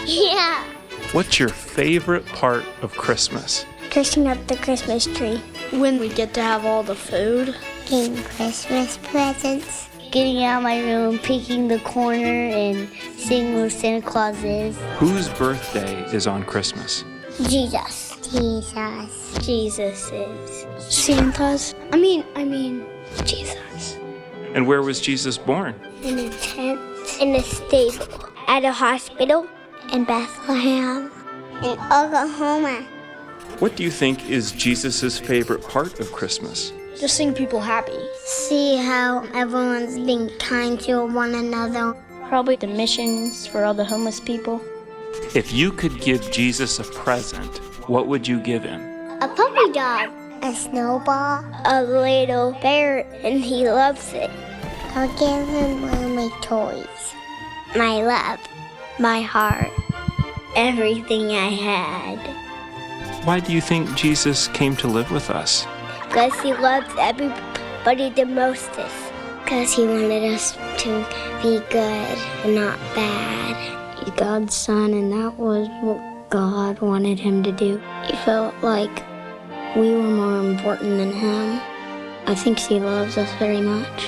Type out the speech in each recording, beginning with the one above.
Yeah. What's your favorite part of Christmas? Dressing up the Christmas tree. When we get to have all the food. Getting Christmas presents. Getting out of my room, picking the corner, and seeing where Santa Claus is. Whose birthday is on Christmas? Jesus. Jesus is. Santa's. I mean, Jesus. And where was Jesus born? In a tent. In a stable. At a hospital. In Bethlehem. In Oklahoma. What do you think is Jesus' favorite part of Christmas? Just seeing people happy. See how everyone's being kind to one another. Probably the missions for all the homeless people. If you could give Jesus a present, what would you give him? A puppy dog. A snowball. A little bear, and he loves it. I'll give him one of my toys. My love. My heart. Everything I had. Why do you think Jesus came to live with us? Because he loves everybody the mostest. Because he wanted us to be good and not bad. He's God's son, and that was what God wanted him to do. He felt like we were more important than him. I think he loves us very much.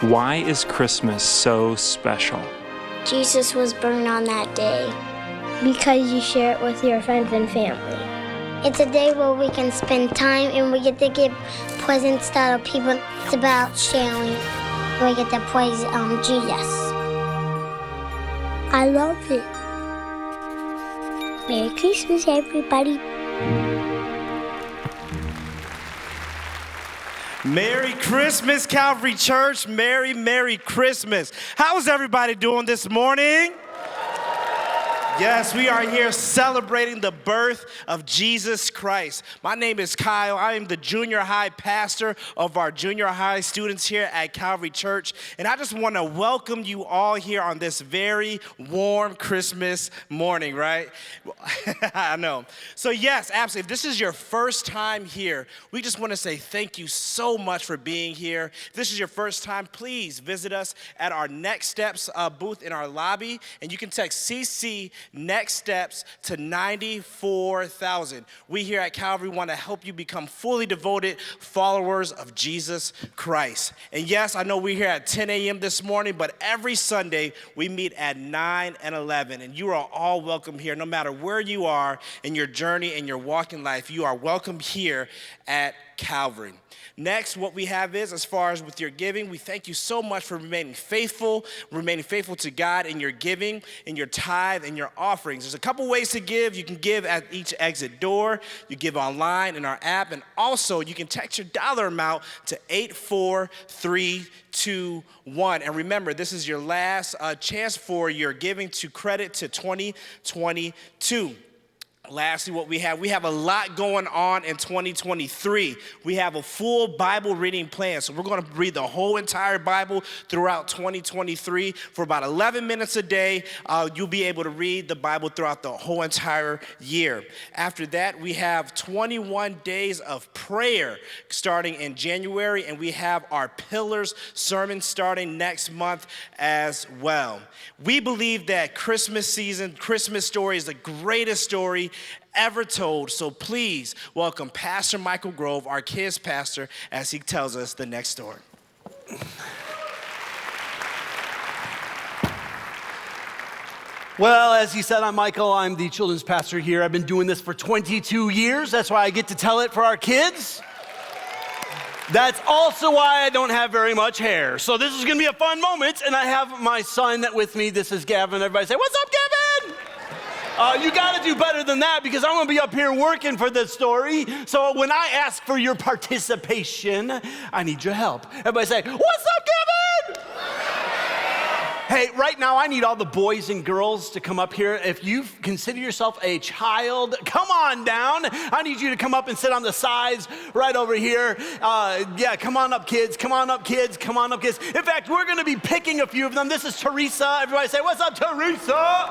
Why is Christmas so special? Jesus was born on that day. Because you share it with your friends and family. It's a day where we can spend time and we get to give presents to other people. It's about sharing. We get to praise Jesus. I love it. Merry Christmas, everybody. Merry Christmas, Calvary Church. Merry Christmas. How is everybody doing this morning? Yes, we are here celebrating the birth of Jesus Christ. My name is Kyle. I am the junior high pastor of our junior high students here at Calvary Church. And I just want to welcome you all here on this very warm Christmas morning, right? I know. So yes, absolutely. If this is your first time here, we just want to say thank you so much for being here. If this is your first time, please visit us at our Next Steps booth in our lobby. And you can text CC Next Steps to 94,000. We here at Calvary want to help you become fully devoted followers of Jesus Christ. And yes, I know we're here at 10 a.m. this morning, but every Sunday we meet at 9 and 11. And you are all welcome here, no matter where you are in your journey and your walk in life. You are welcome here at Calvary. Next, what we have is, as far as with your giving, we thank you so much for remaining faithful to God in your giving, in your tithe, and your offerings. There's a couple ways to give. You can give at each exit door. You give online in our app, and also you can text your dollar amount to 84321. And remember, this is your last chance for your giving to credit to 2022. Lastly, what we have a lot going on in 2023. We have a full Bible reading plan. So we're going to read the whole entire Bible throughout 2023 for about 11 minutes a day. You'll be able to read the Bible throughout the whole entire year. After that, we have 21 days of prayer starting in January, and we have our Pillars sermon starting next month as well. We believe that Christmas season, Christmas story is the greatest story ever told. So please welcome Pastor Michael Grove, our kids pastor, as he tells us the next story. Well, as he said, I'm Michael. I'm the children's pastor here. I've been doing this for 22 years. That's why I get to tell it for our kids. That's also why I don't have very much hair. So this is going to be a fun moment, and I have my son with me. This is Gavin. Everybody say, "What's up, Gavin?" You got to do better than that, because I'm going to be up here working for this story. So when I ask for your participation, I need your help. Everybody say, "What's up, Gavin?" Hey, right now I need all the boys and girls to come up here. If you consider yourself a child, come on down. I need you to come up and sit on the sides right over here. Yeah, come on up, kids. Come on up, kids. Come on up, kids. In fact, we're going to be picking a few of them. This is Teresa. Everybody say, "What's up, Teresa?"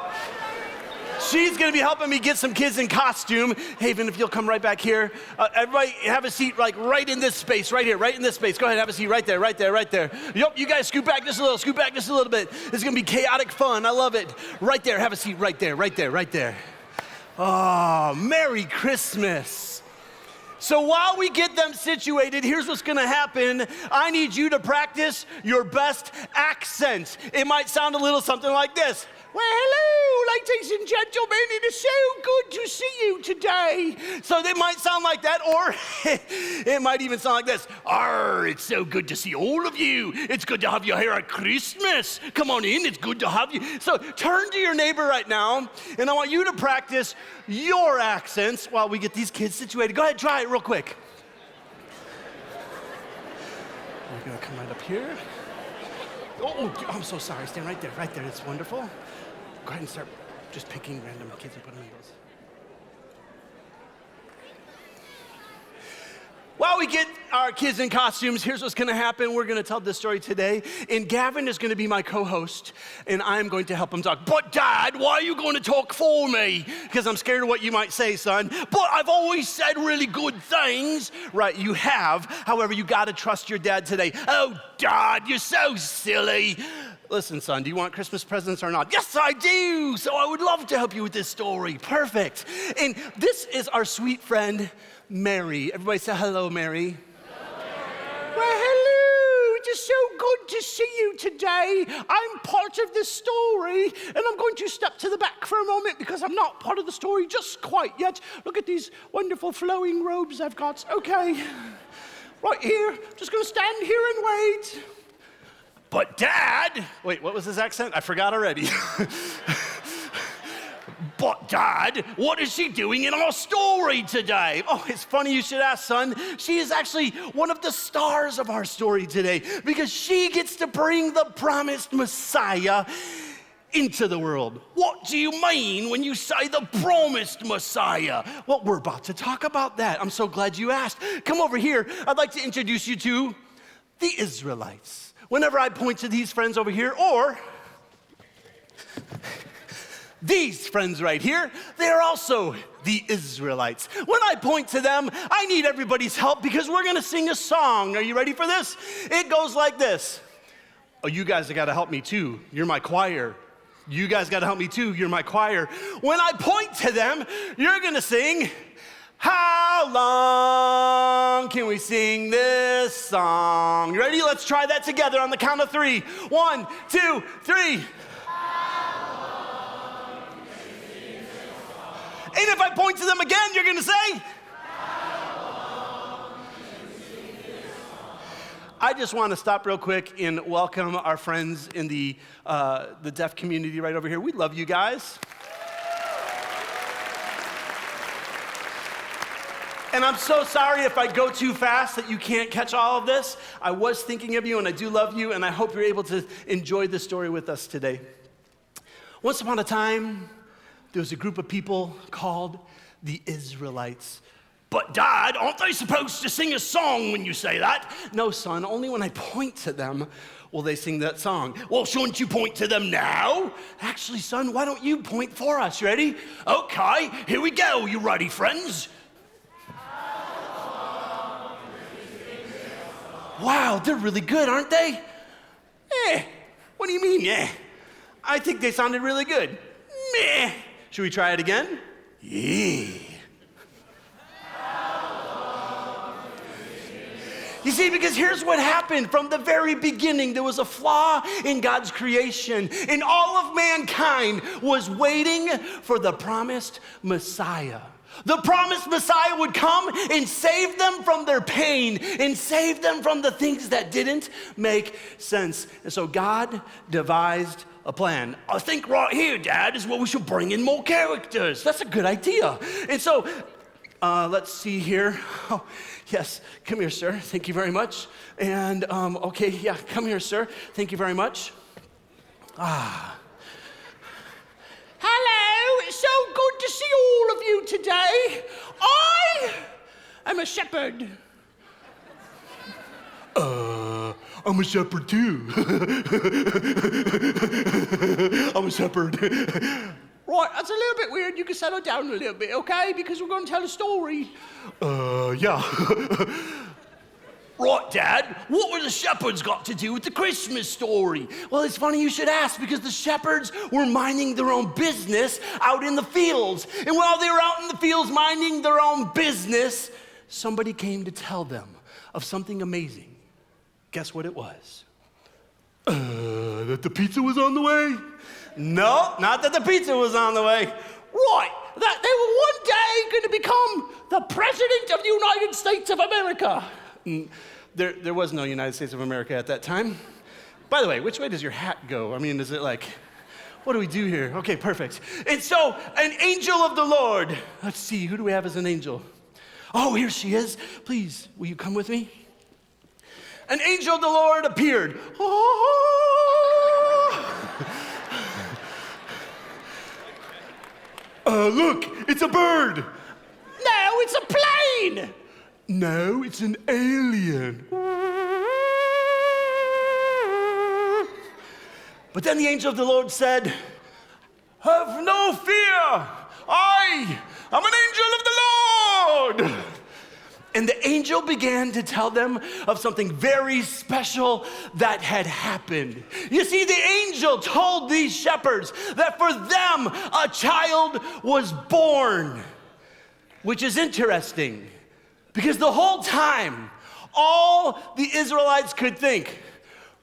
She's gonna be helping me get some kids in costume. Haven, if you'll come right back here. Everybody have a seat like right in this space, right here, right in this space. Go ahead, have a seat right there, right there, right there. Yep, you guys scoot back just a little bit. This is gonna be chaotic fun, I love it. Right there, have a seat right there, right there, right there. Oh, Merry Christmas. So while we get them situated, here's what's gonna happen. I need you to practice your best accent. It might sound a little something like this. Well, hello, ladies and gentlemen, it is so good to see you today. So they might sound like that, or it might even sound like this. Arr, it's so good to see all of you. It's good to have you here at Christmas. Come on in, it's good to have you. So turn to your neighbor right now, and I want you to practice your accents while we get these kids situated. Go ahead, try it real quick. We're gonna come right up here. Oh, I'm so sorry. Stand right there, right there. It's wonderful. Go ahead and start just picking random kids and putting them in those. While we get our kids in costumes, here's what's gonna happen. We're gonna tell this story today, and Gavin is gonna be my co-host, and I'm going to help him talk. But Dad, why are you going to talk for me? Because I'm scared of what you might say, son. But I've always said really good things. Right, you have. However, you gotta trust your dad today. Oh, Dad, you're so silly. Listen, son, do you want Christmas presents or not? Yes, I do. So I would love to help you with this story. Perfect. And this is our sweet friend, Mary. Everybody say hello, Mary. Hello. Well, hello. It is so good to see you today. I'm part of this story, and I'm going to step to the back for a moment because I'm not part of the story just quite yet. Look at these wonderful flowing robes I've got. Okay, right here. Just going to stand here and wait. But Dad, wait, what was his accent? I forgot already. But Dad, what is she doing in our story today? Oh, it's funny you should ask, son. She is actually one of the stars of our story today because she gets to bring the promised Messiah into the world. What do you mean when you say the promised Messiah? Well, we're about to talk about that. I'm so glad you asked. Come over here. I'd like to introduce you to the Israelites. Whenever I point to these friends over here, or these friends right here, they're also the Israelites. When I point to them, I need everybody's help because we're gonna sing a song. Are you ready for this? It goes like this. Oh, you guys have gotta help me too. You're my choir. You guys gotta help me too. You're my choir. When I point to them, you're gonna sing, how long can we sing this song? You ready? Let's try that together on the count of 3. 1, 2, 3. And if I point to them again, you're gonna say, I just want to stop real quick and welcome our friends in the deaf community right over here. We love you guys. And I'm so sorry if I go too fast that you can't catch all of this. I was thinking of you, and I do love you, and I hope you're able to enjoy this story with us today. Once upon a time, there was a group of people called the Israelites. But Dad, aren't they supposed to sing a song when you say that? No, son, only when I point to them will they sing that song. Well, shouldn't you point to them now? Actually, son, why don't you point for us? Ready? Okay, here we go. You ready, friends? Wow, they're really good, aren't they? What do you mean, yeah? I think they sounded really good. Meh. Should we try it again? Yeah. You see, because here's what happened. From the very beginning, there was a flaw in God's creation, and all of mankind was waiting for the promised Messiah. The promised Messiah would come and save them from their pain and save them from the things that didn't make sense. And so God devised a plan. I think right here, Dad, is where we should bring in more characters. That's a good idea. And so, let's see here. Oh, yes, come here, sir. Thank you very much. And, okay, yeah, come here, sir. Thank you very much. Hello, it's so good to see all of you today. I am a shepherd. I'm a shepherd too. I'm a shepherd. Right, that's a little bit weird. You can settle down a little bit, okay? Because we're going to tell a story. Yeah. Right, Dad, what were the shepherds got to do with the Christmas story? Well, it's funny you should ask, because the shepherds were minding their own business out in the fields. And while they were out in the fields minding their own business, somebody came to tell them of something amazing. Guess what it was? That the pizza was on the way? No, not that the pizza was on the way. Right, that they were one day going to become the President of the United States of America. There was no United States of America at that time. By the way, which way does your hat go? I mean, is it like, what do we do here? Okay, perfect. And so, an angel of the Lord. Let's see, who do we have as an angel? Oh, here she is. Please, will you come with me? An angel of the Lord appeared. Look, it's a bird. No, it's a plane. No, it's an alien. But then the angel of the Lord said, have no fear. I am an angel of the Lord. And the angel began to tell them of something very special that had happened. You see, the angel told these shepherds that for them a child was born, which is interesting because the whole time, all the Israelites could think,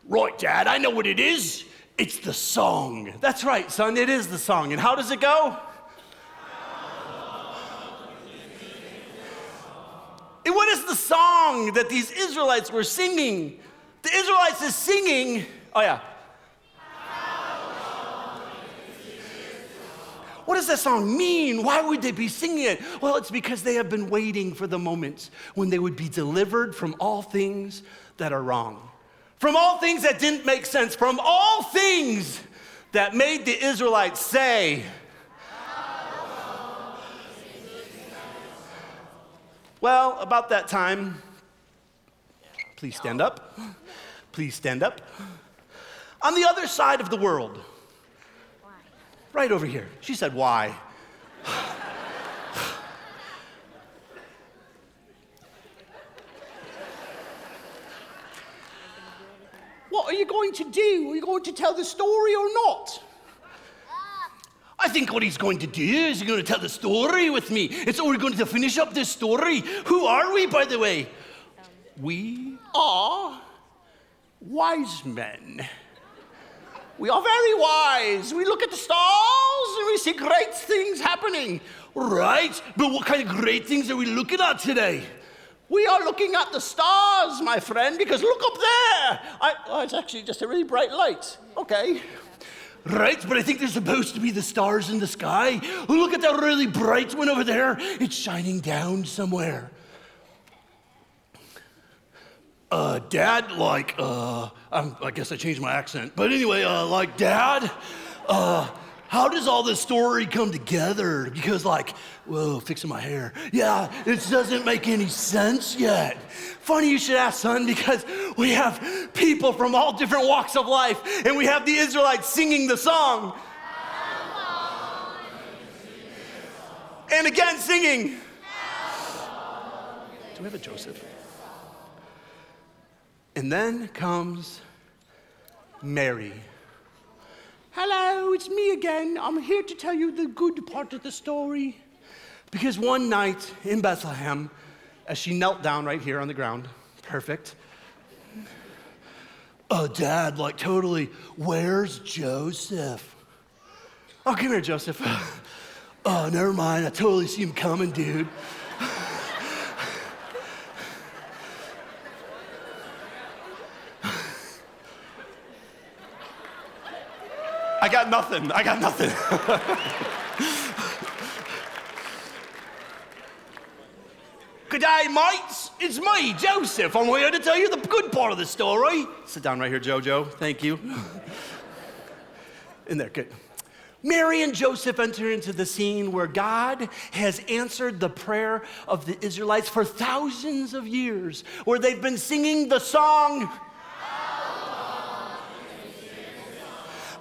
right, Dad, I know what it is. It's the song. That's right, son, it is the song. And how does it go? And what is the song that these Israelites were singing? The Israelites is singing, oh yeah. What does that song mean? Why would they be singing it? Well, it's because they have been waiting for the moment when they would be delivered from all things that are wrong, from all things that didn't make sense, from all things that made the Israelites say, well, about that time, please stand up. Please stand up. On the other side of the world, right over here. She said, why? What are you going to do? Are you going to tell the story or not? I think what he's going to do is he's going to tell the story with me. And so we're going to finish up this story. Who are we, by the way? We are wise men. We are very wise. We look at the stars and we see great things happening. Right, but what kind of great things are we looking at today? We are looking at the stars, my friend, because look up there. Oh, it's actually just a really bright light. Okay. Right, but I think there's supposed to be the stars in the sky. Oh, look at that really bright one over there. It's shining down somewhere. Dad, I guess I changed my accent. But anyway, Dad, how does all this story come together? Because whoa, fixing my hair. Yeah, it doesn't make any sense yet. Funny you should ask, son, because we have people from all different walks of life, and we have the Israelites singing the song. And again singing. Do we have a Joseph? And then comes Mary. Hello, it's me again. I'm here to tell you the good part of the story. Because one night in Bethlehem, as she knelt down right here on the ground, perfect. Dad, totally, where's Joseph? Oh, come here, Joseph. Oh, never mind, I totally see him coming, dude. I got nothing. Good day, mates. It's me, Joseph. I'm here to tell you the good part of the story. Sit down right here, Jojo. Thank you. In there, good. Mary and Joseph enter into the scene where God has answered the prayer of the Israelites for thousands of years, where they've been singing the song.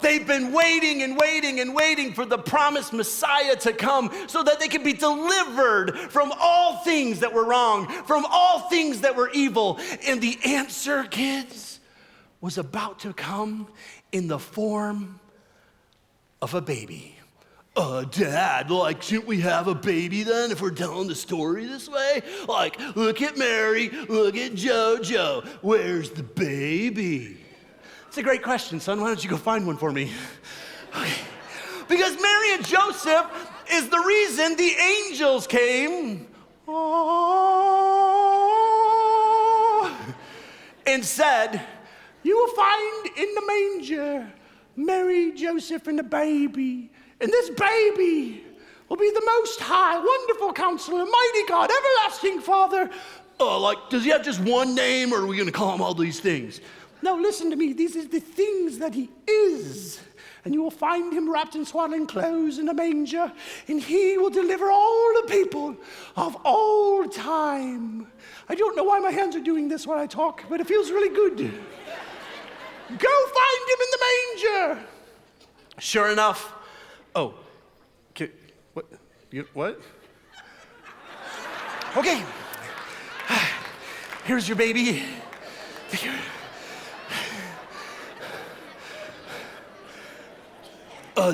They've been waiting and waiting and waiting for the promised Messiah to come so that they could be delivered from all things that were wrong, from all things that were evil. And the answer, kids, was about to come in the form of a baby. Dad, like, shouldn't we have a baby then if we're telling the story this way? Like, look at Mary, look at Jojo. Where's the baby? It's a great question, son. Why don't you go find one for me? Okay. Because Mary and Joseph is the reason the angels came and said, you will find in the manger Mary, Joseph, and the baby. And this baby will be the Most High, Wonderful Counselor, Mighty God, Everlasting Father. Like, does he have just one name, or are we going to call him all these things? No, listen to me. These are the things that he is. And you will find him wrapped in swaddling clothes in a manger, and he will deliver all the people of all time. I don't know why my hands are doing this when I talk, but it feels really good. Go find him in the manger. Sure enough. Oh, okay, what? Okay, here's your baby.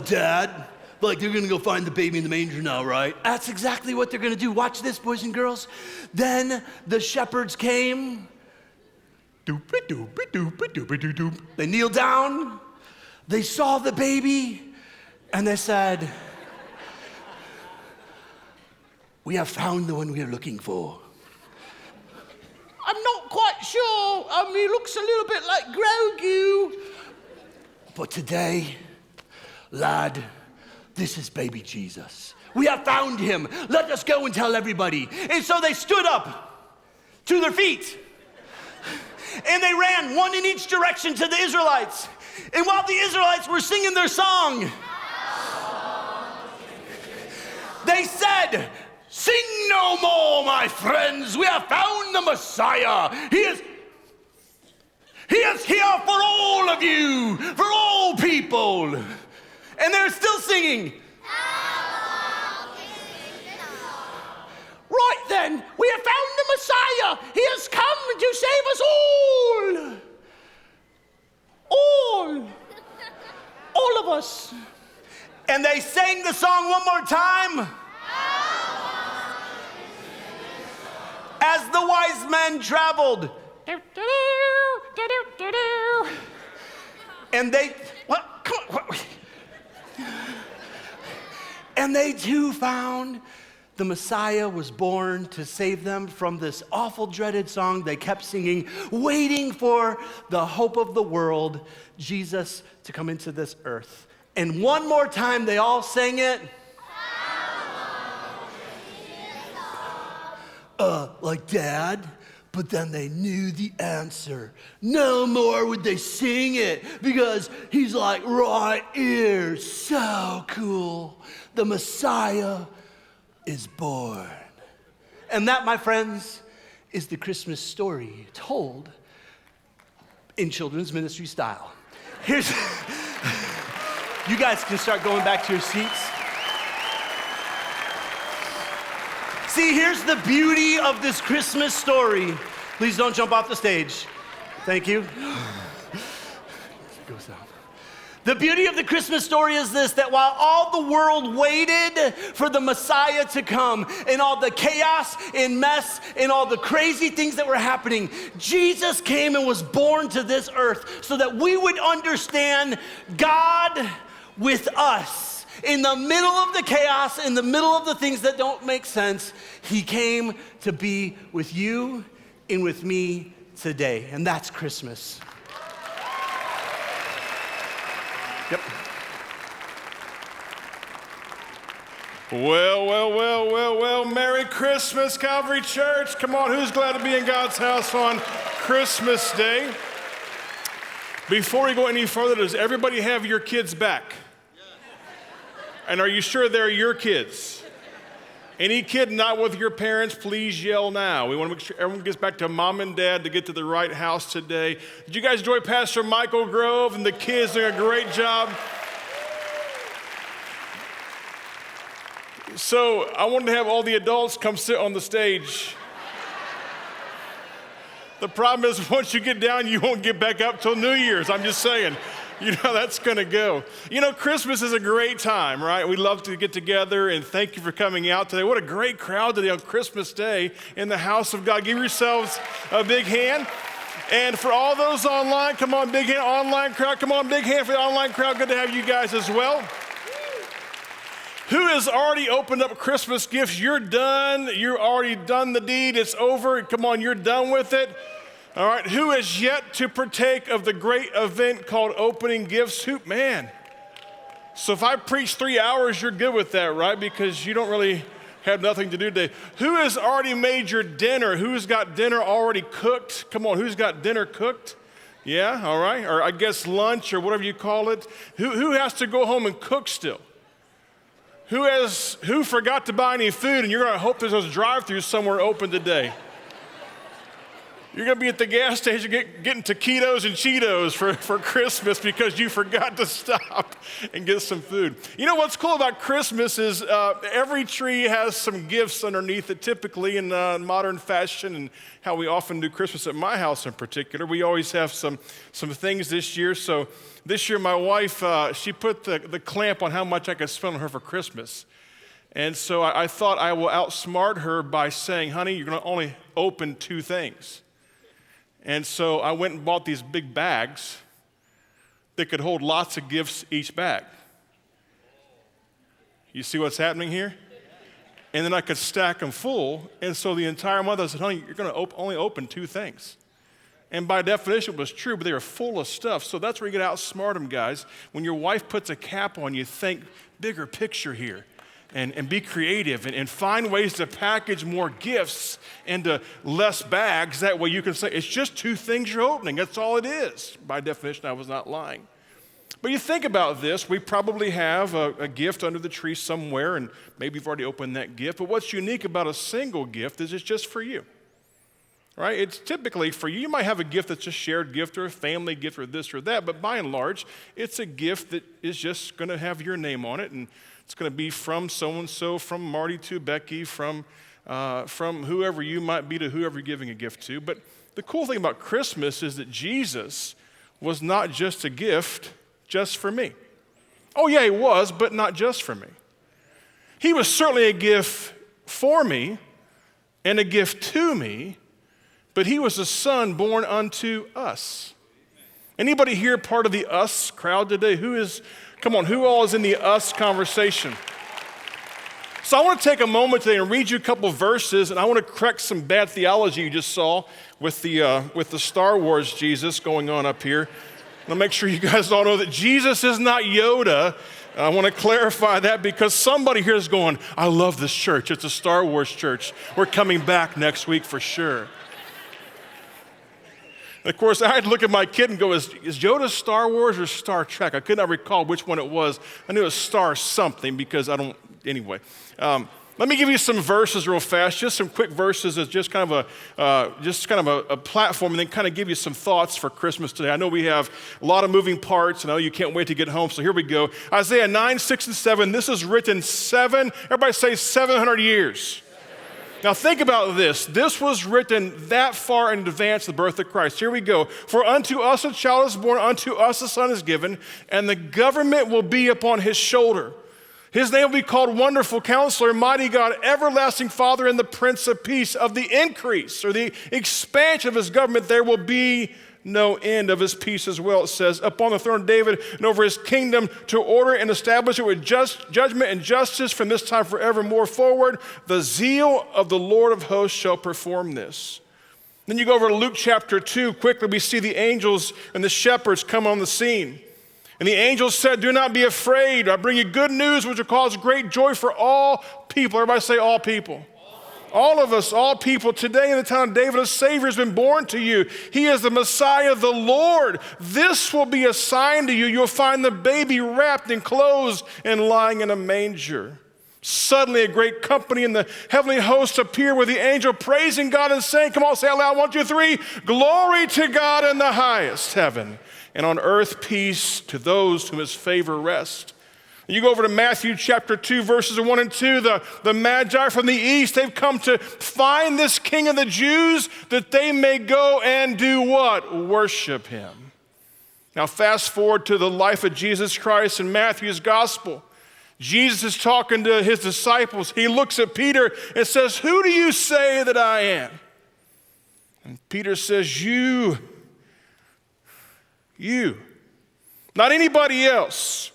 Dad, like they're gonna go find the baby in the manger now, right? That's exactly what they're gonna do. Watch this, boys and girls. Then the shepherds came. They kneeled down. They saw the baby. And they said, we have found the one we are looking for. I'm not quite sure. He looks a little bit like Grogu. But today, lad, this is baby Jesus. We have found him. Let us go and tell everybody. And so they stood up to their feet. And they ran, one in each direction, to the Israelites. And while the Israelites were singing their song, they said, sing no more, my friends. We have found the Messiah. He is here for all of you, for all people. And they're still singing. Right then, we have found the Messiah. He has come to save us all. All of us. And they sang the song one more time. As the wise men traveled. And they, what? Come on. What? And they too found the Messiah was born to save them from this awful, dreaded song they kept singing, waiting for the hope of the world, Jesus, to come into this earth. And one more time, they all sang it. Like Dad, but then they knew the answer. No more would they sing it because he's like right here. So cool. The Messiah is born. And that, my friends, is the Christmas story told in children's ministry style. Here's, you guys can start going back to your seats. See, here's the beauty of this Christmas story. Please don't jump off the stage. Thank you. Goes down. The beauty of the Christmas story is this, that while all the world waited for the Messiah to come and all the chaos and mess and all the crazy things that were happening, Jesus came and was born to this earth so that we would understand God with us. In the middle of the chaos, in the middle of the things that don't make sense, he came to be with you and with me today. And that's Christmas. Yep. Well, Merry Christmas, Calvary Church. Come on, who's glad to be in God's house on Christmas Day? Before we go any further, does everybody have your kids back? And are you sure they're your kids? Any kid not with your parents, please yell now. We want to make sure everyone gets back to mom and dad to get to the right house today. Did you guys enjoy Pastor Michael Grove and the kids doing a great job? So I wanted to have all the adults come sit on the stage. The problem is once you get down, you won't get back up till New Year's. I'm just saying. You know how that's going to go. You know, Christmas is a great time, right? We love to get together, and thank you for coming out today. What a great crowd today on Christmas Day in the house of God. Give yourselves a big hand. And for all those online, come on, big hand. Online crowd, come on, big hand for the online crowd. Good to have you guys as well. Who has already opened up Christmas gifts? You're done. You're already done the deed. It's over. Come on, you're done with it. All right, who has yet to partake of the great event called opening gifts? Who, man. So if I preach 3 hours, you're good with that, right? Because you don't really have nothing to do today. Who has already made your dinner? Who's got dinner already cooked? Come on, who's got dinner cooked? Yeah, all right. Or I guess lunch or whatever you call it. Who has to go home and cook still? Who forgot to buy any food and you're going to hope there's those drive-thrus somewhere open today? You're going to be at the gas station getting taquitos and Cheetos for Christmas because you forgot to stop and get some food. You know what's cool about Christmas is every tree has some gifts underneath it, typically in modern fashion and how we often do Christmas at my house in particular. We always have some things this year. So this year my wife, she put the clamp on how much I could spend on her for Christmas. And so I thought I will outsmart her by saying, honey, you're going to only open 2 things. And so I went and bought these big bags that could hold lots of gifts each bag. You see what's happening here? And then I could stack them full. And so the entire month I said, honey, you're going to only open 2 things. And by definition it was true, but they were full of stuff. So that's where you got to outsmart them, guys. When your wife puts a cap on you, think bigger picture here. And be creative and find ways to package more gifts into less bags. That way you can say, it's just 2 things you're opening. That's all it is. By definition, I was not lying. But you think about this, we probably have a gift under the tree somewhere, and maybe you've already opened that gift. But what's unique about a single gift is it's just for you. Right? It's typically for you. You might have a gift that's a shared gift or a family gift or this or that, but by and large, it's a gift that is just going to have your name on it, and it's going to be from so-and-so, from Marty to Becky, from whoever you might be to whoever you're giving a gift to. But the cool thing about Christmas is that Jesus was not just a gift just for me. Oh yeah, he was, but not just for me. He was certainly a gift for me and a gift to me, but he was a son born unto us. Anybody here part of the us crowd today? Come on, who all is in the us conversation? So I want to take a moment today and read you a couple of verses, and I want to correct some bad theology you just saw with the Star Wars Jesus going on up here. I'll make sure you guys all know that Jesus is not Yoda. I want to clarify that because somebody here is going, I love this church. It's a Star Wars church. We're coming back next week for sure. And of course, I had to look at my kid and go, is Yoda Star Wars or Star Trek? I could not recall which one it was. I knew it was Star something because anyway. Let me give you some verses real fast, just some quick verses as just kind of a platform, and then kind of give you some thoughts for Christmas today. I know we have a lot of moving parts, and I know you can't wait to get home, so here we go. Isaiah 9, 6, and 7, this is written everybody say 700 years. Now think about this. This was written that far in advance of the birth of Christ. Here we go. For unto us a child is born, unto us a son is given, and the government will be upon his shoulder. His name will be called Wonderful Counselor, Mighty God, Everlasting Father, and the Prince of Peace. Of the increase or the expansion of his government, there will be no end. Of his peace as well. It says, upon the throne of David and over his kingdom, to order and establish it with judgment and justice from this time forevermore forward. The zeal of the Lord of hosts shall perform this. Then you go over to Luke chapter 2. Quickly we see the angels and the shepherds come on the scene. And the angels said, do not be afraid. I bring you good news which will cause great joy for all people. Everybody say all people. All of us, all people, today in the town of David, a Savior has been born to you. He is the Messiah, the Lord. This will be a sign to you. You'll find the baby wrapped in clothes and lying in a manger. Suddenly a great company in the heavenly host appeared with the angel praising God and saying, come on, say it loud, 1, 2, 3, glory to God in the highest heaven, and on earth peace to those whom his favor rests. You go over to Matthew chapter 2, verses 1 and 2, the Magi from the east, they've come to find this King of the Jews that they may go and do what? Worship him. Now fast forward to the life of Jesus Christ in Matthew's gospel. Jesus is talking to his disciples. He looks at Peter and says, who do you say that I am? And Peter says, you. Not anybody else.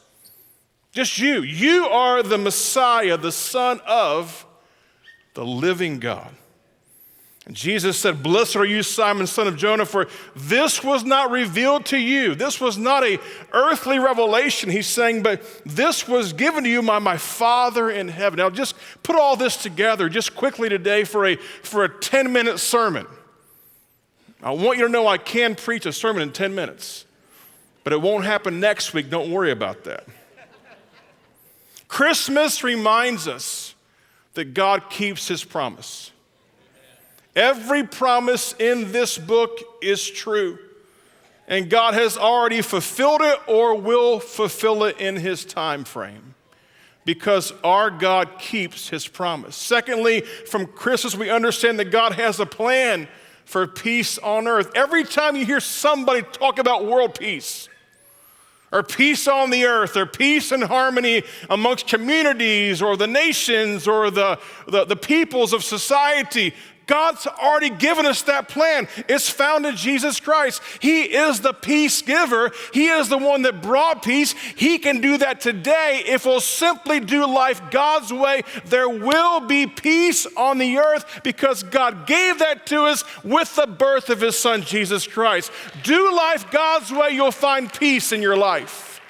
Just you. You are the Messiah, the Son of the living God. And Jesus said, blessed are you, Simon, son of Jonah, for this was not revealed to you. This was not an earthly revelation, he's saying, but this was given to you by my Father in heaven. Now just put all this together just quickly today for a 10-minute sermon. I want you to know I can preach a sermon in 10 minutes, but it won't happen next week. Don't worry about that. Christmas reminds us that God keeps his promise. Every promise in this book is true, and God has already fulfilled it or will fulfill it in his time frame, because our God keeps his promise. Secondly, from Christmas, we understand that God has a plan for peace on earth. Every time you hear somebody talk about world peace, or peace on the earth, or peace and harmony amongst communities, or the nations, or the peoples of society, God's already given us that plan. It's found in Jesus Christ. He is the peace giver. He is the one that brought peace. He can do that today if we'll simply do life God's way. There will be peace on the earth because God gave that to us with the birth of his son, Jesus Christ. Do life God's way, you'll find peace in your life.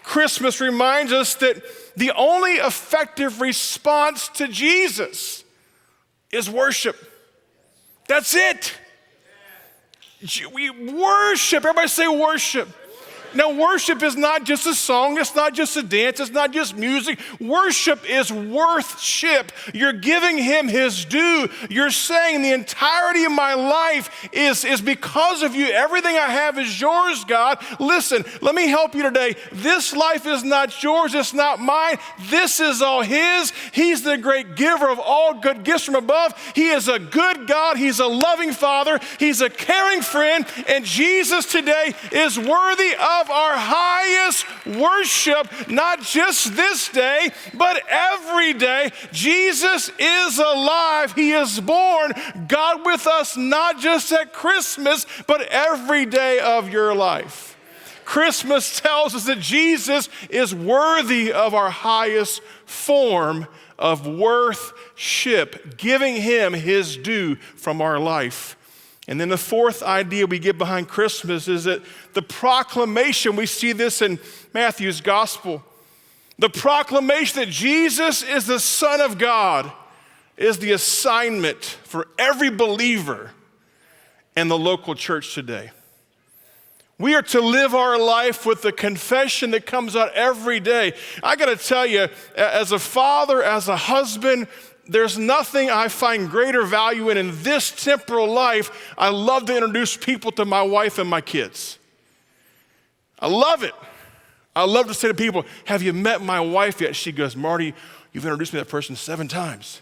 Christmas reminds us that the only effective response to Jesus is worship. That's it. We worship. Everybody say worship. Now, worship is not just a song. It's not just a dance. It's not just music. Worship is worthship. You're giving him his due. You're saying the entirety of my life is because of you. Everything I have is yours, God. Listen, let me help you today. This life is not yours. It's not mine. This is all his. He's the great giver of all good gifts from above. He is a good God. He's a loving Father. He's a caring friend. And Jesus today is worthy of our highest worship, not just this day, but every day. Jesus is alive. He is born. God with us, not just at Christmas, but every day of your life. Christmas tells us that Jesus is worthy of our highest form of worship, giving him his due from our life. And then the fourth idea we get behind Christmas is that the proclamation, we see this in Matthew's gospel, the proclamation that Jesus is the Son of God is the assignment for every believer in the local church today. We are to live our life with the confession that comes out every day. I got to tell you, as a father, as a husband, there's nothing I find greater value in this temporal life. I love to introduce people to my wife and my kids. I love it. I love to say to people, have you met my wife yet? She goes, Marty, you've introduced me to that person 7 times.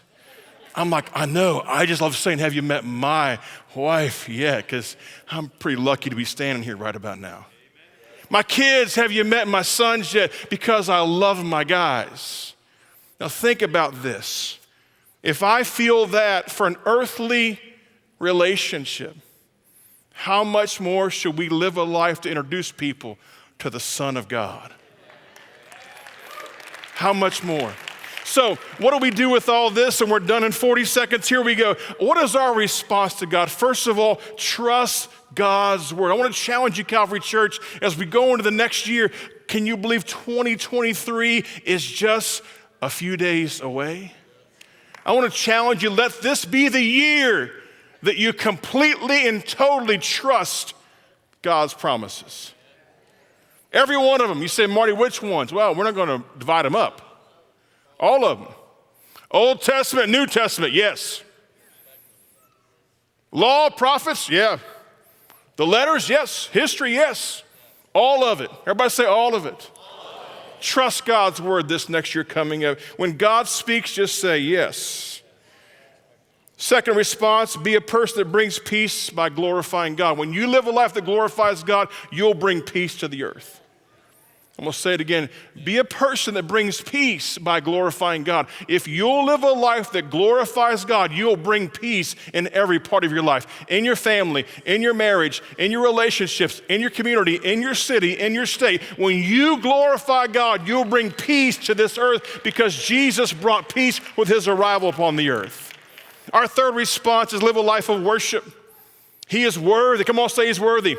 I'm like, I know. I just love saying, have you met my wife yet? Because I'm pretty lucky to be standing here right about now. My kids, have you met my sons yet? Because I love my guys. Now think about this. If I feel that for an earthly relationship, how much more should we live a life to introduce people to the Son of God? How much more? So what do we do with all this? And we're done in 40 seconds. Here we go. What is our response to God? First of all, trust God's word. I want to challenge you, Calvary Church, as we go into the next year. Can you believe 2023 is just a few days away? I want to challenge you, let this be the year that you completely and totally trust God's promises. Every one of them. You say, Marty, which ones? Well, we're not going to divide them up. All of them. Old Testament, New Testament, yes. Law, prophets, yeah. The letters, yes. History, yes. All of it. Everybody say all of it. Trust God's word this next year coming up. When God speaks, just say yes. Second response, be a person that brings peace by glorifying God. When you live a life that glorifies God, you'll bring peace to the earth. I'm going to say it again. Be a person that brings peace by glorifying God. If you'll live a life that glorifies God, you'll bring peace in every part of your life, in your family, in your marriage, in your relationships, in your community, in your city, in your state. When you glorify God, you'll bring peace to this earth because Jesus brought peace with his arrival upon the earth. Our third response is live a life of worship. He is worthy. Come on, say he's worthy.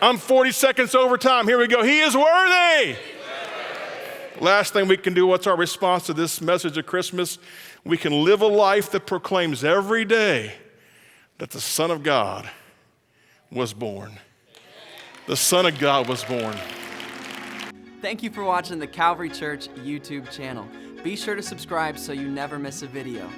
I'm 40 seconds over time. Here we go. He is worthy. Last thing we can do, what's our response to this message of Christmas? We can live a life that proclaims every day that the Son of God was born. The Son of God was born. Thank you for watching the Calvary Church YouTube channel. Be sure to subscribe so you never miss a video.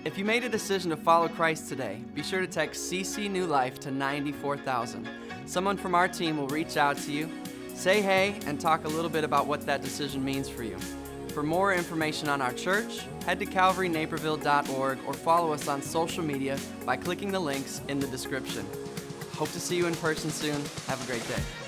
If you made a decision to follow Christ today, be sure to text CC New Life to 94,000. Someone from our team will reach out to you, say hey, and talk a little bit about what that decision means for you. For more information on our church, head to calvarynaperville.org or follow us on social media by clicking the links in the description. Hope to see you in person soon. Have a great day.